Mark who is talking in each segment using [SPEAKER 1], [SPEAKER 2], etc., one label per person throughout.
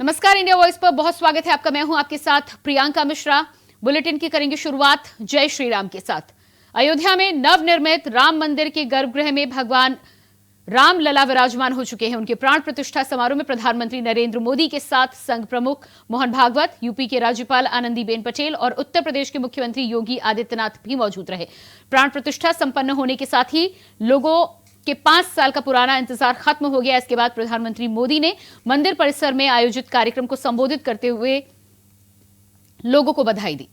[SPEAKER 1] नमस्कार, India voice पर बहुत स्वागत है आपका। मैं हूं आपके साथ प्रियंका मिश्रा। बुलेटिन की करेंगे शुरुआत जय श्री राम के साथ। अयोध्या में नवनिर्मित राम मंदिर के गर्भगृह में भगवान राम लला विराजमान हो चुके हैं। उनके प्राण प्रतिष्ठा समारोह में प्रधानमंत्री नरेंद्र मोदी के साथ संघ प्रमुख मोहन भागवत, यूपी के राज्यपाल आनंदीबेन पटेल और उत्तर प्रदेश के मुख्यमंत्री योगी आदित्यनाथ भी मौजूद रहे। प्राण प्रतिष्ठा संपन्न होने के साथ ही लोगों के 5 साल का पुराना इंतजार खत्म हो गया। इसके बाद प्रधानमंत्री मोदी ने मंदिर परिसर में आयोजित कार्यक्रम को संबोधित करते हुए लोगों को बधाई दी।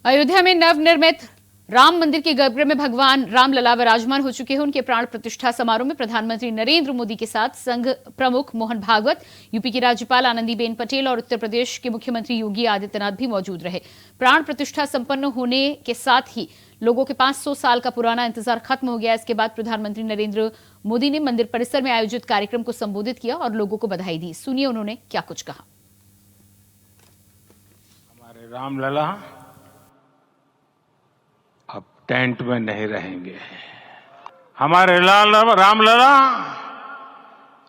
[SPEAKER 1] अयोध्या में नवनिर्मित राम मंदिर के गर्भगृह में भगवान राम लला विराजमान हो चुके हैं। उनके प्राण प्रतिष्ठा समारोह में प्रधानमंत्री नरेंद्र मोदी के साथ संघ प्रमुख मोहन भागवत, यूपी की राज्यपाल आनंदीबेन पटेल और उत्तर प्रदेश के मुख्यमंत्री योगी आदित्यनाथ भी मौजूद रहे। प्राण प्रतिष्ठा संपन्न होने के साथ ही लोगों के 500 साल का पुराना इंतजार खत्म हो गया। इसके बाद प्रधानमंत्री नरेंद्र मोदी ने मंदिर परिसर में आयोजित कार्यक्रम को संबोधित किया और लोगों को बधाई दी। सुनिए उन्होंने क्या कुछ कहा।
[SPEAKER 2] हमारे राम लला अब टेंट में नहीं रहेंगे। हमारे राम लला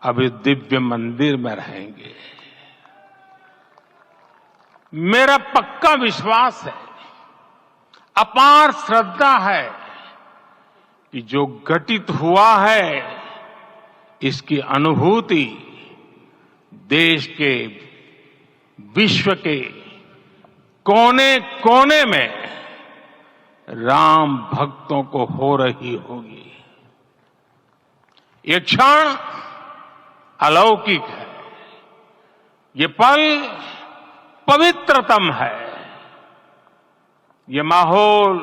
[SPEAKER 2] अब इस दिव्य मंदिर में रहेंगे। मेरा पक्का विश्वास है, अपार श्रद्धा है कि जो घटित हुआ है इसकी अनुभूति देश के, विश्व के कोने कोने में राम भक्तों को हो रही होगी। ये क्षण अलौकिक है, ये पल पवित्रतम है। ये माहौल,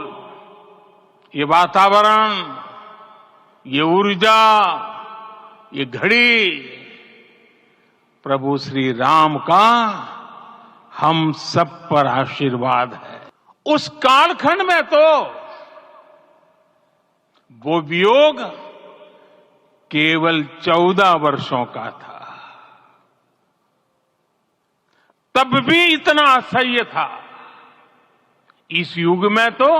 [SPEAKER 2] ये वातावरण, ये ऊर्जा, ये घड़ी प्रभु श्री राम का हम सब पर आशीर्वाद है। उस कालखंड में तो वो वियोग केवल 14 वर्षों का था, तब भी इतना असह्य था। इस युग में तो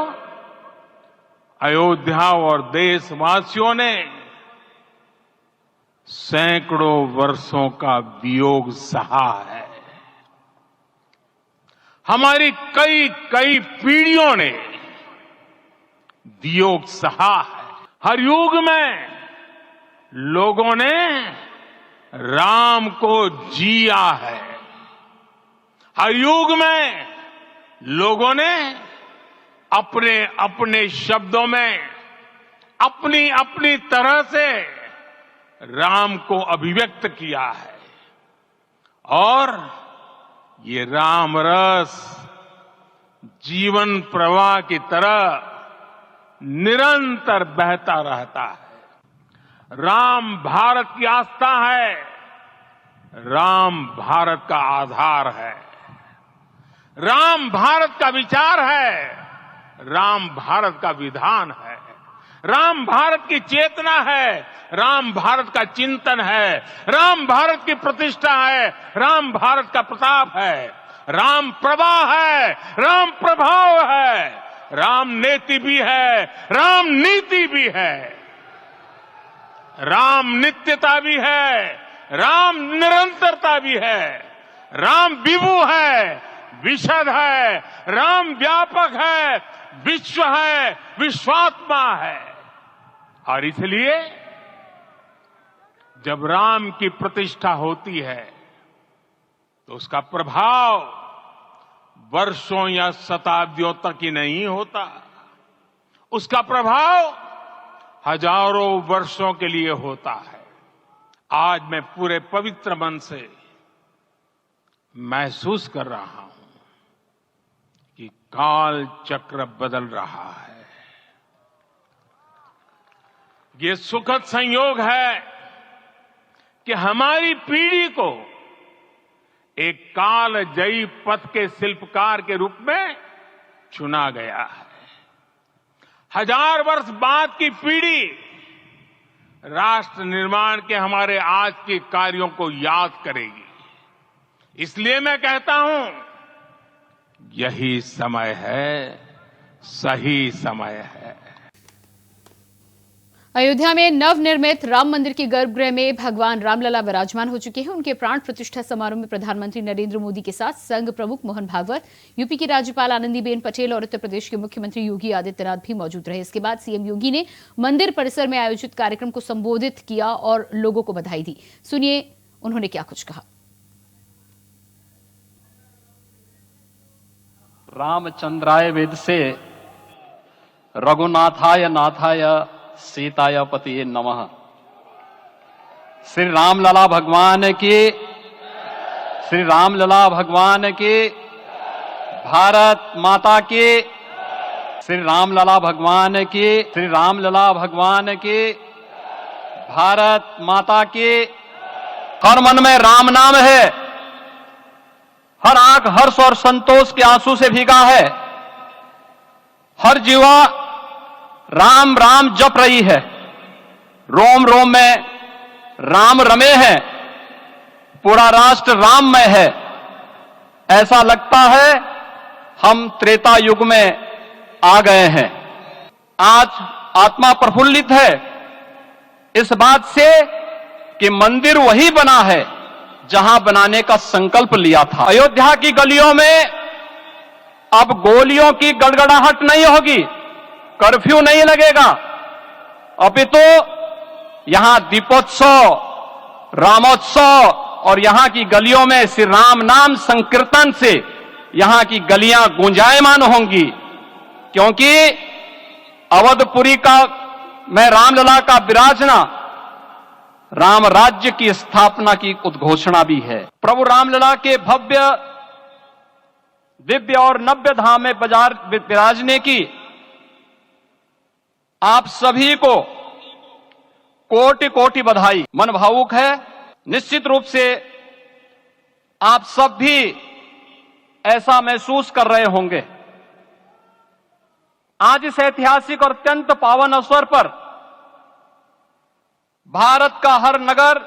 [SPEAKER 2] अयोध्या और देशवासियों ने सैकड़ों वर्षों का वियोग सहा है। हमारी कई कई पीढ़ियों ने वियोग सहा है। हर युग में लोगों ने राम को जिया है। हर युग में लोगों ने अपने अपने शब्दों में अपनी अपनी तरह से राम को अभिव्यक्त किया है और ये राम रस जीवन प्रवाह की तरह निरंतर बहता रहता है। राम भारत की आस्था है, राम भारत का आधार है, राम भारत का विचार है, राम भारत का विधान है, राम भारत की चेतना है, राम भारत का चिंतन है, राम भारत की प्रतिष्ठा है, राम भारत का प्रताप है, राम प्रवाह है, राम प्रभाव है, राम नेति भी है, राम नीति भी है, राम नित्यता भी है, राम निरंतरता भी है, राम विभु है, विशद है, राम व्यापक है, विश्व है, विश्वात्मा है। और इसलिए जब राम की प्रतिष्ठा होती है तो उसका प्रभाव वर्षों या शताब्दियों तक ही नहीं होता, उसका प्रभाव हजारों वर्षों के लिए होता है। आज मैं पूरे पवित्र मन से महसूस कर रहा हूं कि काल चक्र बदल रहा है। ये सुखद संयोग है कि हमारी पीढ़ी को एक कालजयी पथ के शिल्पकार के रूप में चुना गया है। 1000 वर्ष बाद की पीढ़ी राष्ट्र निर्माण के हमारे आज के कार्यों को याद करेगी। इसलिए मैं कहता हूं, यही समय है, सही समय है।
[SPEAKER 1] अयोध्या में नवनिर्मित राम मंदिर के गर्भगृह में भगवान रामलला विराजमान हो चुके हैं। उनके प्राण प्रतिष्ठा समारोह में प्रधानमंत्री नरेंद्र मोदी के साथ संघ प्रमुख मोहन भागवत, यूपी की राज्यपाल आनंदीबेन पटेल और उत्तर प्रदेश के मुख्यमंत्री योगी आदित्यनाथ भी मौजूद रहे। इसके बाद सीएम योगी ने मंदिर परिसर में आयोजित कार्यक्रम को संबोधित किया और लोगों को बधाई दी। सुनिए उन्होंने क्या कुछ कहा।
[SPEAKER 3] रामचंद्राय वेद से रघुनाथाय नाथाय सीताय पतिये नमः। श्री रामलला भगवान की, श्री रामलला भगवान की, भारत माता की, श्री रामलला भगवान की, श्री रामलला भगवान की, भारत माता की। हर मन में राम नाम है, हर आंख हर्ष और संतोष के आंसू से भीगा है, हर जीवा राम राम जप रही है, रोम रोम में राम रमे हैं, पूरा राष्ट्र राममय है। ऐसा लगता है हम त्रेता युग में आ गए हैं। आज आत्मा प्रफुल्लित है इस बात से कि मंदिर वही बना है जहां बनाने का संकल्प लिया था। अयोध्या की गलियों में अब गोलियों की गड़गड़ाहट नहीं होगी, कर्फ्यू नहीं लगेगा, अपितु यहां दीपोत्सव, रामोत्सव और यहां की गलियों में श्री राम नाम संकीर्तन से यहां की गलियां गुंजायमान होंगी, क्योंकि अवधपुरी का में रामलला का विराजना राम राज्य की स्थापना की उद्घोषणा भी है। प्रभु रामलला के भव्य दिव्य और नव्य धाम में विराजने की आप सभी को कोटि कोटि बधाई। मन भावुक है। निश्चित रूप से आप सब भी ऐसा महसूस कर रहे होंगे। आज इस ऐतिहासिक और अत्यंत पावन अवसर पर भारत का हर नगर,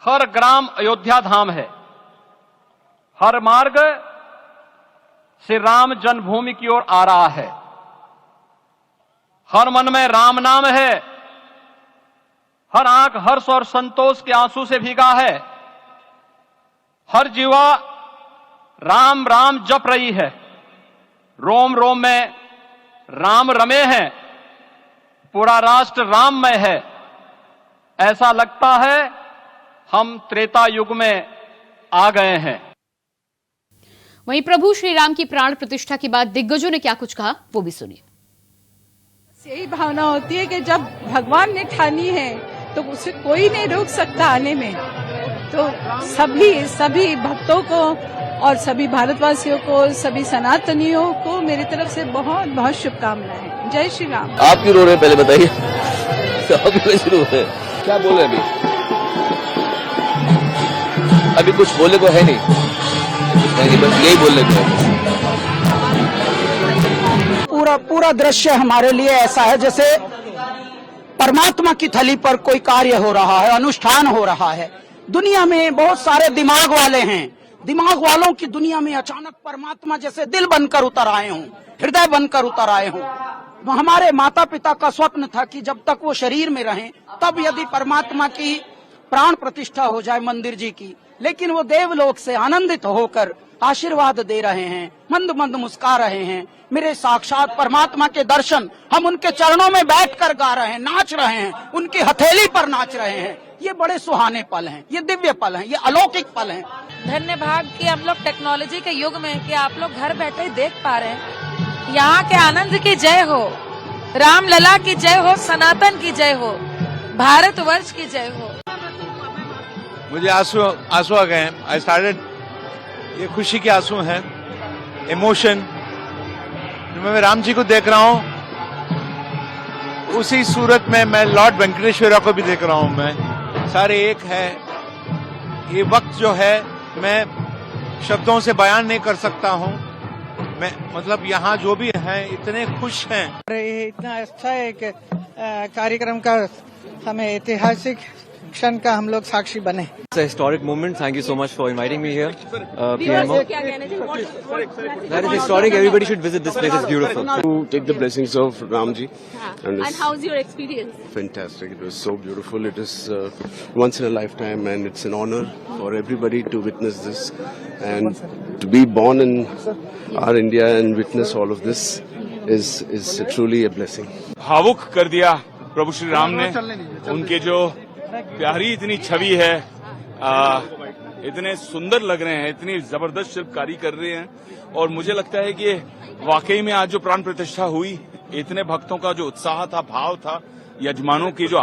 [SPEAKER 3] हर ग्राम अयोध्या धाम है। हर मार्ग श्री राम जन्मभूमि की ओर आ रहा है। हर मन में राम नाम है, हर आंख हर्ष और संतोष के आंसू से भीगा है, हर जीवा राम राम जप रही है, रोम रोम में राम रमे हैं, पूरा राष्ट्र राममय है। ऐसा लगता है हम त्रेता युग में आ गए हैं।
[SPEAKER 1] वहीं प्रभु श्री राम की प्राण प्रतिष्ठा के बाद दिग्गजों ने क्या कुछ कहा, वो भी सुनिए।
[SPEAKER 4] यही भावना होती है कि जब भगवान ने ठानी है तो उसे कोई नहीं रोक सकता आने में। तो सभी भक्तों को और सभी भारतवासियों को, सभी सनातनियों को मेरी तरफ से बहुत बहुत शुभकामनाएं। जय श्री राम।
[SPEAKER 5] आप क्यों रो रहे हैं पहले बताइए। आप क्यों शुरू हो रहे हैं? क्या बोले अभी कुछ बोले को है नहीं, बस यही बोलने को है।
[SPEAKER 6] पूरा दृश्य हमारे लिए ऐसा है जैसे परमात्मा की थली पर कोई कार्य हो रहा है, अनुष्ठान हो रहा है। दुनिया में बहुत सारे दिमाग वाले हैं, दिमाग वालों की दुनिया में अचानक परमात्मा जैसे दिल बनकर उतर आए हों, हृदय बनकर उतर आए हों। हमारे माता पिता का स्वप्न था कि जब तक वो शरीर में रहें तब यदि परमात्मा की प्राण प्रतिष्ठा हो जाए मंदिर जी की, लेकिन वो देवलोक से आनंदित होकर आशीर्वाद दे रहे हैं, मंद मंद मुस्कुरा रहे हैं। मेरे साक्षात परमात्मा के दर्शन हम उनके चरणों में बैठकर गा रहे हैं, नाच रहे हैं, उनकी हथेली पर नाच रहे हैं। ये बड़े सुहाने पल हैं, ये दिव्य पल हैं, ये अलौकिक पल हैं।
[SPEAKER 7] धन्य भाग कि हम लोग टेक्नोलॉजी के युग में कि आप लोग घर बैठे ही देख पा रहे हैं। यहाँ के आनंद की जय हो, रामलला की जय हो, सनातन की जय हो, भारतवर्ष की जय हो।
[SPEAKER 8] मुझे आंसू आ गए। आई स्टार्टेड, ये खुशी के आंसू हैं, इमोशन। मैं राम जी को देख रहा हूँ, उसी सूरत में मैं लॉर्ड वेंकटेश्वरा को भी देख रहा हूँ। मैं सारे एक है। ये वक्त जो है मैं शब्दों से बयान नहीं कर सकता हूँ। मैं मतलब यहाँ जो भी हैं इतने खुश हैं।
[SPEAKER 4] ये इतना अच्छा एक कार्यक्रम का हमें ऐतिहासिक क्षण का हम लोग साक्षी बने।
[SPEAKER 9] It's a historic moment. Thank you so much for inviting me here. PMO. That is historic. Everybody should visit this place. It's beautiful.
[SPEAKER 10] To take the blessings of Ramji.
[SPEAKER 11] And how's your experience?
[SPEAKER 10] Fantastic. It was so beautiful. It is once in a lifetime, and it's an honor for everybody to witness this and to be born in our India and witness all of this is truly a blessing.
[SPEAKER 2] भावुक कर दिया प्रभु श्री राम ने। उनके जो प्यारी इतनी छवि है, इतने सुंदर लग रहे हैं, इतनी जबरदस्त शिल्पकारी कर रहे हैं, और मुझे लगता है कि वाकई में आज जो प्राण प्रतिष्ठा हुई, इतने भक्तों का जो उत्साह था, भाव था, यजमानों की जो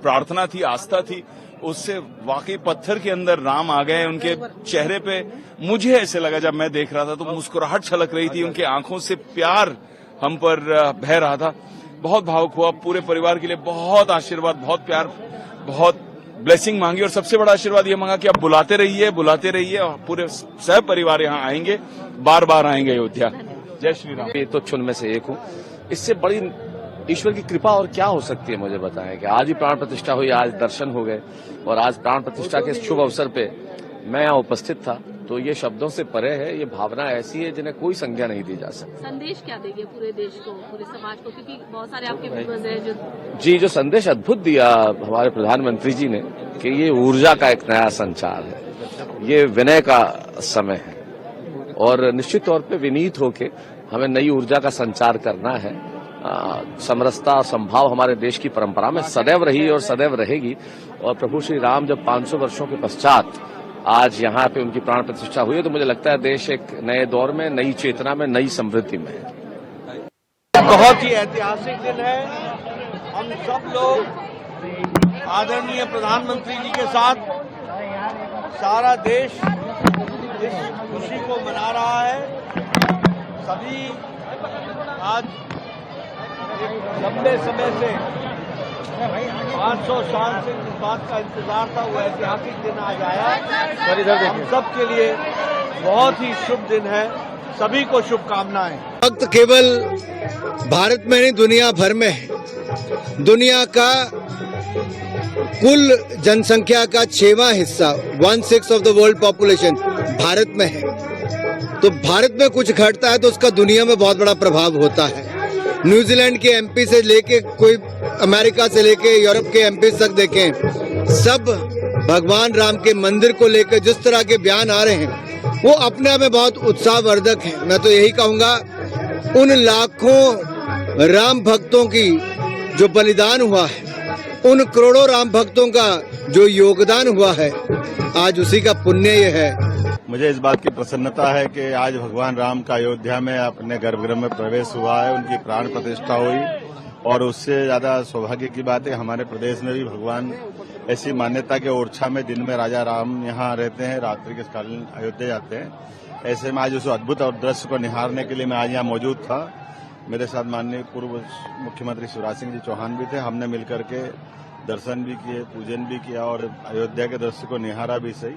[SPEAKER 2] प्रार्थना थी, आस्था थी, उससे वाकई पत्थर के अंदर राम आ गए। उनके चेहरे पे मुझे ऐसे लगा, जब मैं देख रहा था तो मुस्कुराहट छलक रही थी, उनके आंखों से प्यार हम पर बह रहा था। बहुत भावुक हुआ। पूरे परिवार के लिए बहुत आशीर्वाद, बहुत प्यार, बहुत ब्लेसिंग मांगी, और सबसे बड़ा आशीर्वाद ये मांगा कि आप बुलाते रहिए और पूरे सह परिवार यहाँ आएंगे, बार बार आएंगे अयोध्या। जय श्री राम।
[SPEAKER 5] ये तो चुन में से एक हूँ। इससे बड़ी ईश्वर की कृपा और क्या हो सकती है, मुझे बताएं कि आज ही प्राण प्रतिष्ठा हुई, आज दर्शन हो गए, और आज प्राण प्रतिष्ठा के शुभ अवसर पे मैं यहाँ उपस्थित था, तो ये शब्दों से परे है। ये भावना ऐसी है जिन्हें कोई संज्ञा नहीं दी जा सकती।
[SPEAKER 11] संदेश क्या देंगे पूरे देश को, पूरे समाज को, क्योंकि बहुत सारे आपके व्यूअर्स हैं जो
[SPEAKER 5] जो संदेश अद्भुत दिया हमारे प्रधानमंत्री जी ने कि ये ऊर्जा का एक नया संचार है, ये विनय का समय है, और निश्चित तौर पे विनीत होके हमें नई ऊर्जा का संचार करना है। समरसता और संभाव हमारे देश की परंपरा में सदैव रही और सदैव रहेगी, और प्रभु श्री राम जब 500 वर्षों के पश्चात आज यहाँ पे उनकी प्राण प्रतिष्ठा हुई है, तो मुझे लगता है देश एक नए दौर में, नई चेतना में, नई समृद्धि में है।
[SPEAKER 8] बहुत ही ऐतिहासिक दिन है। हम सब लोग आदरणीय प्रधानमंत्री जी के साथ सारा देश इस खुशी को मना रहा है। सभी आज लंबे समय से 500 साल से इस बात का इंतजार था, वो ऐतिहासिक दिन आज आया। हम सब के लिए बहुत ही शुभ दिन है। सभी को शुभकामनाएं।
[SPEAKER 12] वक्त केवल भारत में नहीं, दुनिया भर में है। दुनिया का कुल जनसंख्या का 6वां हिस्सा 1/6 of the world population Bharat में है। तो भारत में कुछ घटता है तो उसका दुनिया में बहुत बड़ा प्रभाव होता है। न्यूजीलैंड के एमपी से लेके कोई अमेरिका से लेके यूरोप के एमपी तक देखें, सब भगवान राम के मंदिर को लेकर जिस तरह के बयान आ रहे हैं वो अपने आप में बहुत उत्साहवर्धक है। मैं तो यही कहूंगा, उन लाखों राम भक्तों की जो बलिदान हुआ है, उन करोड़ों राम भक्तों का जो योगदान हुआ है, आज उसी का पुण्य ये है।
[SPEAKER 13] मुझे इस बात की प्रसन्नता है कि आज भगवान राम का अयोध्या में अपने गर्भगृह में प्रवेश हुआ है, उनकी प्राण प्रतिष्ठा हुई, और उससे ज्यादा सौभाग्य की बात है हमारे प्रदेश में भी भगवान, ऐसी मान्यता के ओरछा में दिन में राजा राम यहाँ रहते हैं, रात्रि के कालीन अयोध्या जाते हैं। ऐसे में आज उस अद्भुत और दृश्य को निहारने के लिए मैं आज यहाँ मौजूद था। मेरे साथ माननीय पूर्व मुख्यमंत्री शिवराज सिंह जी चौहान भी थे। हमने मिलकर के दर्शन भी किए, पूजन भी किया, और अयोध्या के दृश्य को निहारा भी सही।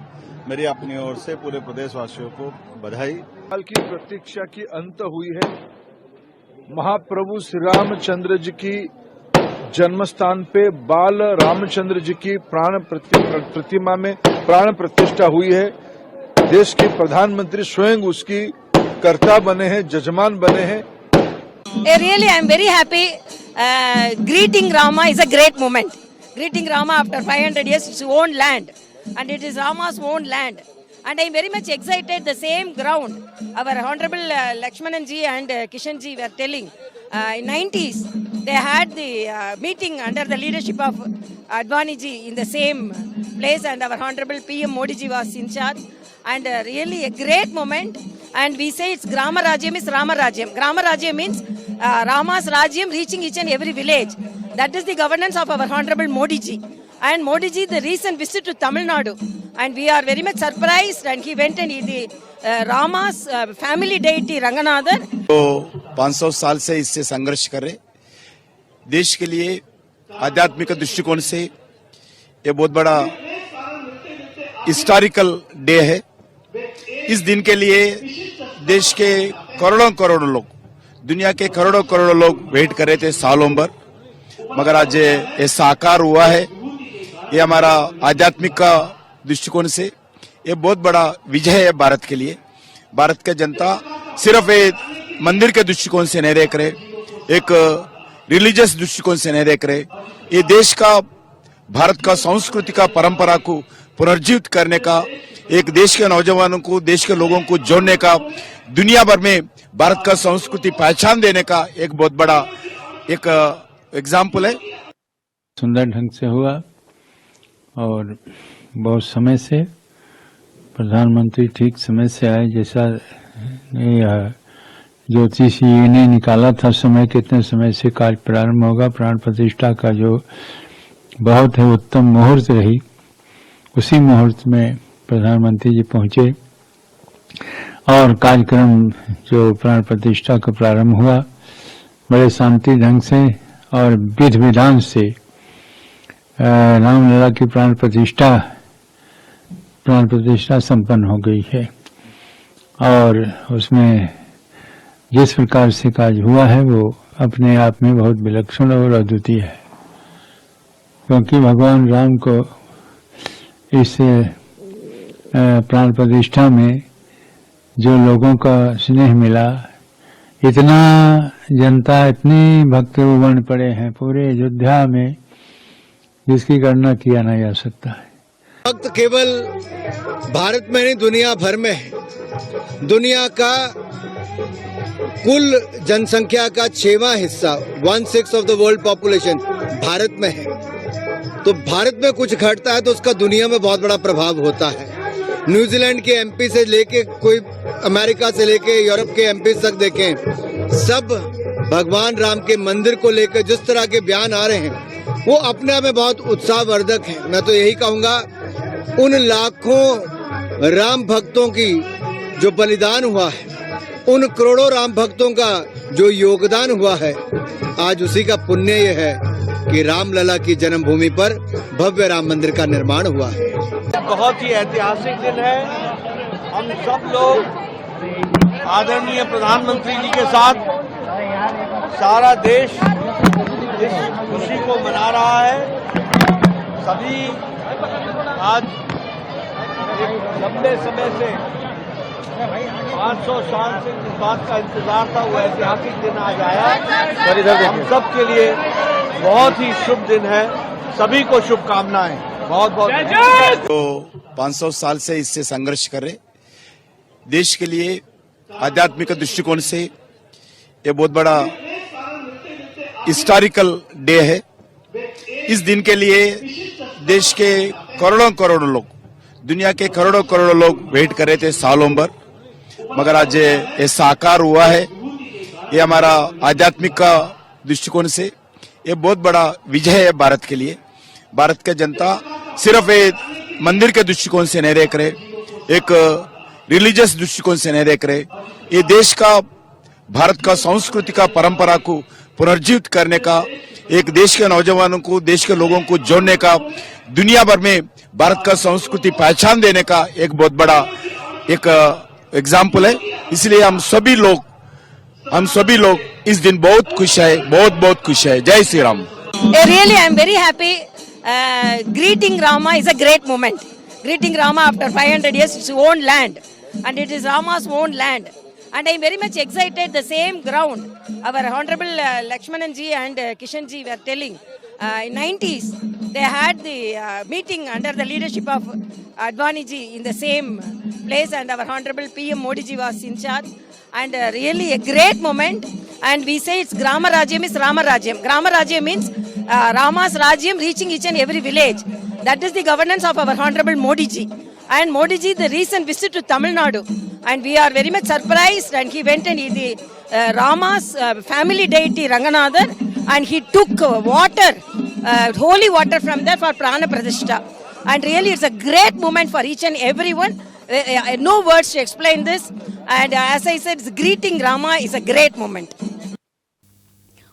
[SPEAKER 13] मेरी अपनी ओर से पूरे प्रदेशवासियों को बधाई।
[SPEAKER 14] काल की प्रतीक्षा की अंत हुई है। महाप्रभु श्री रामचंद्र जी की जन्म स्थान पे बाल रामचंद्र जी की प्रतिमा में प्राण प्रतिष्ठा हुई है। देश के प्रधानमंत्री स्वयं उसकी कर्ता बने हैं, जजमान बने हैं।
[SPEAKER 7] Really, I am very happy. Greeting Rama is a great moment. Greeting Rama after 500 years, his own land, and it is Rama's own land. And I am very much excited. The same ground, our Honorable Lakshmanan ji and Kishan ji were telling. In 90s, they had the meeting under the leadership of Advani ji in the same place, and our Honorable PM Modi ji was in charge. And really a great moment. And we say it's Grama Rajyam is Rama Rajyam. Grama Rajyam means Rama's Rajyam reaching each and every village. That is the governance of our Honorable Modi ji. And Modi ji, the recent visit to Tamil Nadu. And we are very much surprised. And he went and he, Rama's family deity Ranganathan.
[SPEAKER 13] तो 500 साल से इससे संघर्ष कर रहे देश के लिए आध्यात्मिक दृष्टिकोण से ये बहुत बड़ा हिस्टोरिकल डे है। इस दिन के लिए देश के करोड़ों करोड़ों लोग, दुनिया के करोड़ों करोड़ों लोग वेट कर रहे थे सालों भर, मगर आज ये साकार हुआ है। ये हमारा आध्यात्मिक का दृष्टिकोण से ये बहुत बड़ा विजय है भारत के लिए। भारत की जनता सिर्फ एक मंदिर के दृष्टिकोण से नहीं देख रहे, एक रिलीजियस दृष्टिकोण से नहीं देख रहे। ये देश का, भारत का संस्कृति का परंपरा को पुनर्जीवित करने का, एक देश के नौजवानों को, देश के लोगों को जोड़ने का, दुनिया भर में भारत का संस्कृति पहचान देने का एक बहुत बड़ा एक एग्जाम्पल है।
[SPEAKER 15] सुंदर ढंग से हुआ और बहुत समय से प्रधानमंत्री ठीक समय से आए, जैसा ज्योतिषी ने निकाला था समय, कितने समय से कार्य प्रारंभ होगा, प्राण प्रतिष्ठा का जो बहुत है उत्तम मुहूर्त रही, उसी मुहूर्त में प्रधानमंत्री जी पहुंचे और कार्यक्रम जो प्राण प्रतिष्ठा का प्रारंभ हुआ बड़े शांति ढंग से और विधि विधान से रामलला की प्राण प्रतिष्ठा संपन्न हो गई है। और उसमें जिस प्रकार से कार्य हुआ है वो अपने आप में बहुत विलक्षण और अद्वितीय है, क्योंकि भगवान राम को इस प्राण प्रतिष्ठा में जो लोगों का स्नेह मिला, इतना जनता, इतनी भक्तगण पड़े हैं पूरे अयोध्या में, जिसकी गणना किया नहीं जा सकता है।
[SPEAKER 12] भक्त केवल भारत में नहीं, दुनिया भर में है। दुनिया का कुल जनसंख्या का 6वां हिस्सा, 1/6 of the world population Bharat में है। तो भारत में कुछ घटता है तो उसका दुनिया में बहुत बड़ा प्रभाव होता है। न्यूजीलैंड के एमपी से लेके कोई अमेरिका से लेके यूरोप के एमपी तक देखें, सब भगवान राम के मंदिर को लेकर जिस तरह के बयान आ रहे हैं वो अपने आप में बहुत उत्साहवर्धक है। मैं तो यही कहूंगा, उन लाखों राम भक्तों की जो बलिदान हुआ है, उन करोड़ों राम भक्तों का जो योगदान हुआ है, आज उसी का पुण्य ये है कि रामलला की जन्मभूमि पर भव्य राम मंदिर का निर्माण हुआ है।
[SPEAKER 8] बहुत ही ऐतिहासिक दिन है। हम सब लोग आदरणीय प्रधानमंत्री जी के साथ सारा देश इस खुशी को मना रहा है। सभी आज एक लंबे समय से 500 साल से इस बात का इंतजार था, वो ऐतिहासिक दिन आज आया। हम सब के लिए बहुत ही शुभ दिन है। सभी को शुभकामनाएं। बहुत बहुत
[SPEAKER 13] तो 500 साल से इससे संघर्ष कर रहे देश के लिए आध्यात्मिक दृष्टिकोण से ये बहुत बड़ा हिस्टोरिकल डे है। इस दिन के लिए देश के करोड़ों करोड़ों लोग, दुनिया के करोड़ों करोड़ों लोग वेट कर रहे थे सालों भर, मगर आज ये साकार हुआ है। ये हमारा आध्यात्मिक का दृष्टिकोण से ये बहुत बड़ा विजय है भारत के लिए। भारत की जनता सिर्फ एक मंदिर के दृष्टिकोण से नहीं देख रहे, एक रिलीजियस दृष्टिकोण से नहीं देख रहे। ये देश का, भारत का संस्कृति का परंपरा को पुनर्जीवित करने का, एक देश के नौजवानों को, देश के लोगों को जोड़ने का, दुनिया भर में भारत का संस्कृति पहचान देने का एक बहुत बड़ा एक एग्जाम्पल है। इसलिए हम सभी लोग इस दिन बहुत खुश है, बहुत खुश है। जय Shri Ram.
[SPEAKER 7] Really, I am very happy. Greeting Rama is a great moment. Greeting Rama after 500 years, its own land, and it is Rama's own land. And I am very much excited. The same ground, our Honorable Lakshmanan ji and Kishan ji were telling. In 90s, they had the meeting under the leadership of Advani ji in the same place, and our Honorable PM Modi ji was in charge. And really a great moment. And we say it's Grama Rajyam is Rama Rajyam. Grama Rajyam means Rama's Rajyam reaching each and every village. That is the governance of our Honorable Modi ji. And Modi ji, the recent visit to Tamil Nadu. And we are very much surprised. And he went and the Rama's family deity Ranganathan, and he took water, holy water from there for Prana Pratishtha. And really it's a great moment for each and everyone. No words to explain this. And as I said, greeting Rama is a great moment.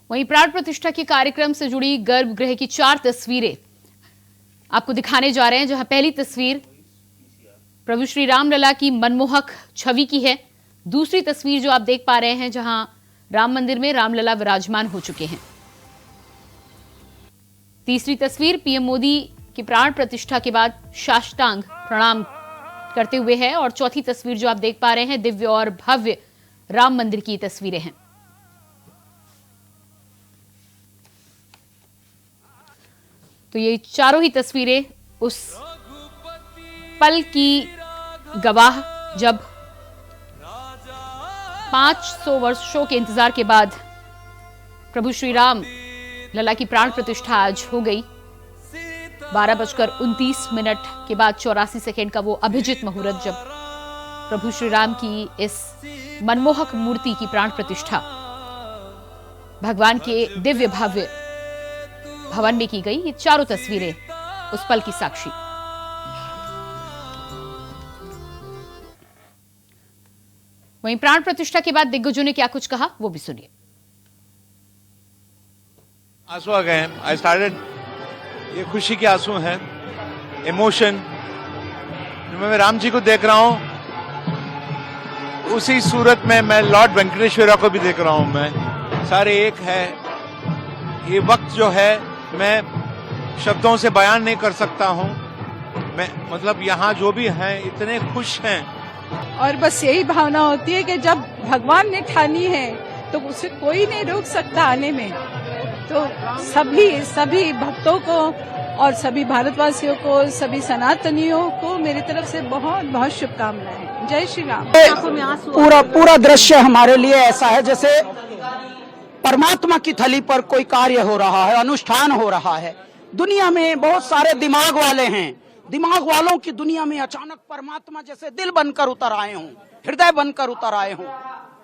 [SPEAKER 1] वहीं प्राण प्रतिष्ठा के कार्यक्रम से जुड़ी गर्भगृह की 4 तस्वीरें आपको दिखाने जा रहे हैं, जहां पहली तस्वीर प्रभु श्री रामलला की मनमोहक छवि की है। दूसरी तस्वीर जो आप देख पा रहे हैं, जहां राम मंदिर में रामलला विराजमान हो चुके हैं। तीसरी तस्वीर पीएम मोदी की प्राण प्रतिष्ठा के बाद साष्टांग प्रणाम करते हुए है। और चौथी तस्वीर जो आप देख पा रहे हैं, दिव्य और भव्य राम मंदिर की तस्वीरें हैं। तो ये चारों ही तस्वीरें उस पल की गवाह, जब 500 वर्षों के इंतजार के बाद प्रभु श्री राम लला की प्राण प्रतिष्ठा आज हो गई। 12:29 के बाद 84 सेकेंड का वो अभिजित मुहूर्त, जब प्रभु श्री राम की इस मनमोहक मूर्ति की प्राण प्रतिष्ठा भगवान के दिव्य भव्य भवन में की गई। ये चारों तस्वीरें उस पल की साक्षी। वहीं प्राण प्रतिष्ठा के बाद दिग्गजों ने क्या कुछ कहा, वो भी सुनिए।
[SPEAKER 8] आंसू आ गए हैं। आई स्टार्टेड, ये खुशी के आंसू हैं, इमोशन। मैं राम जी को देख रहा हूं, उसी सूरत में मैं लॉर्ड वेंकटेश्वरा को भी देख रहा हूं। मैं सारे एक है। ये वक्त जो है मैं शब्दों से बयान नहीं कर सकता हूं। मैं मतलब यहाँ जो भी हैं इतने खुश हैं।
[SPEAKER 4] और बस यही भावना होती है कि जब भगवान ने ठानी है तो उसे कोई नहीं रोक सकता आने में। तो सभी भक्तों को और सभी भारतवासियों को, सभी सनातनियों को मेरी तरफ से बहुत बहुत शुभकामनाएं। जय श्री राम।
[SPEAKER 6] पूरा दृश्य हमारे लिए ऐसा है जैसे परमात्मा की थली पर कोई कार्य हो रहा है, अनुष्ठान हो रहा है। दुनिया में बहुत सारे दिमाग वाले हैं, दिमाग वालों की दुनिया में अचानक परमात्मा जैसे दिल बनकर उतर आए हों, हृदय बनकर उतर आए हों।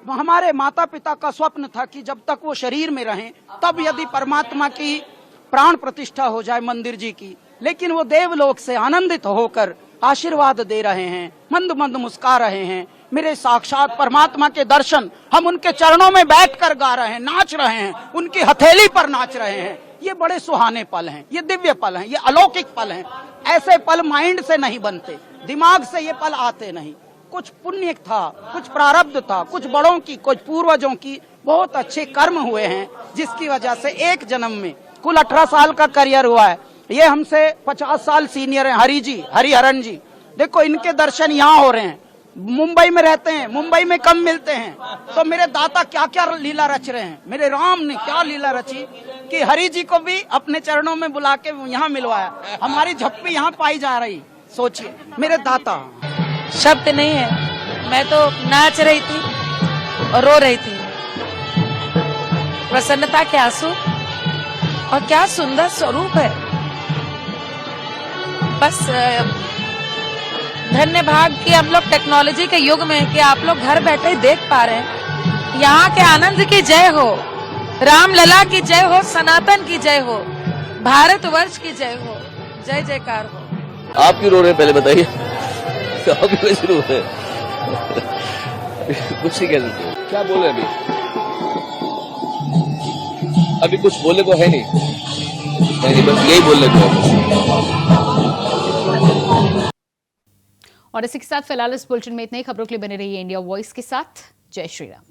[SPEAKER 6] हमारे माता पिता का स्वप्न था कि जब तक वो शरीर में रहें तब यदि परमात्मा की प्राण प्रतिष्ठा हो जाए मंदिर जी की, लेकिन वो देवलोक से आनंदित होकर आशीर्वाद दे रहे हैं, मंद मंद मुस्कुरा रहे हैं। मेरे साक्षात परमात्मा के दर्शन हम उनके चरणों में बैठकर गा रहे हैं, नाच रहे हैं, उनकी हथेली पर नाच रहे हैं। ये बड़े सुहाने पल हैं, ये दिव्य पल हैं, ये अलौकिक पल हैं। ऐसे पल माइंड से नहीं बनते, दिमाग से ये पल आते नहीं। कुछ पुण्य था, कुछ प्रारब्ध था, कुछ बड़ों की, कुछ पूर्वजों की बहुत अच्छे कर्म हुए हैं, जिसकी वजह से एक जन्म में कुल 18 साल का करियर हुआ है। ये हमसे 50 साल सीनियर हैं, हरिहरन जी। देखो इनके दर्शन यहाँ हो रहे हैं। मुंबई में रहते हैं, मुंबई में कम मिलते हैं, तो मेरे दाता क्या क्या लीला रच रहे हैं। मेरे राम ने क्या लीला रची कि हरि जी को भी अपने चरणों में बुला के यहाँ मिलवाया। हमारी झप्पी यहाँ पाई जा रही। सोचिए मेरे दाता।
[SPEAKER 7] शब्द नहीं है। मैं तो नाच रही थी और रो रही थी, प्रसन्नता के आंसू। और क्या सुंदर स्वरूप है। बस धन्य भाग कि हम लोग टेक्नोलॉजी के युग में कि आप लोग घर बैठे ही देख पा रहे हैं। यहाँ के आनंद की जय हो, राम लला की जय हो, सनातन की जय हो, भारतवर्ष की जय हो, जय जयकार हो।
[SPEAKER 5] आप क्यों रो रहे हैं पहले बताइए। आप क्यों शुरू है? कुछ नहीं कह सकते। क्या बोले अभी कुछ बोलने को है नहीं, बस यही बोलने को है।
[SPEAKER 1] और इसी के साथ फिलहाल इस बुलेटिन में इतने ही। खबरों के लिए बने रहिए इंडिया वॉइस के साथ। जय श्री राम।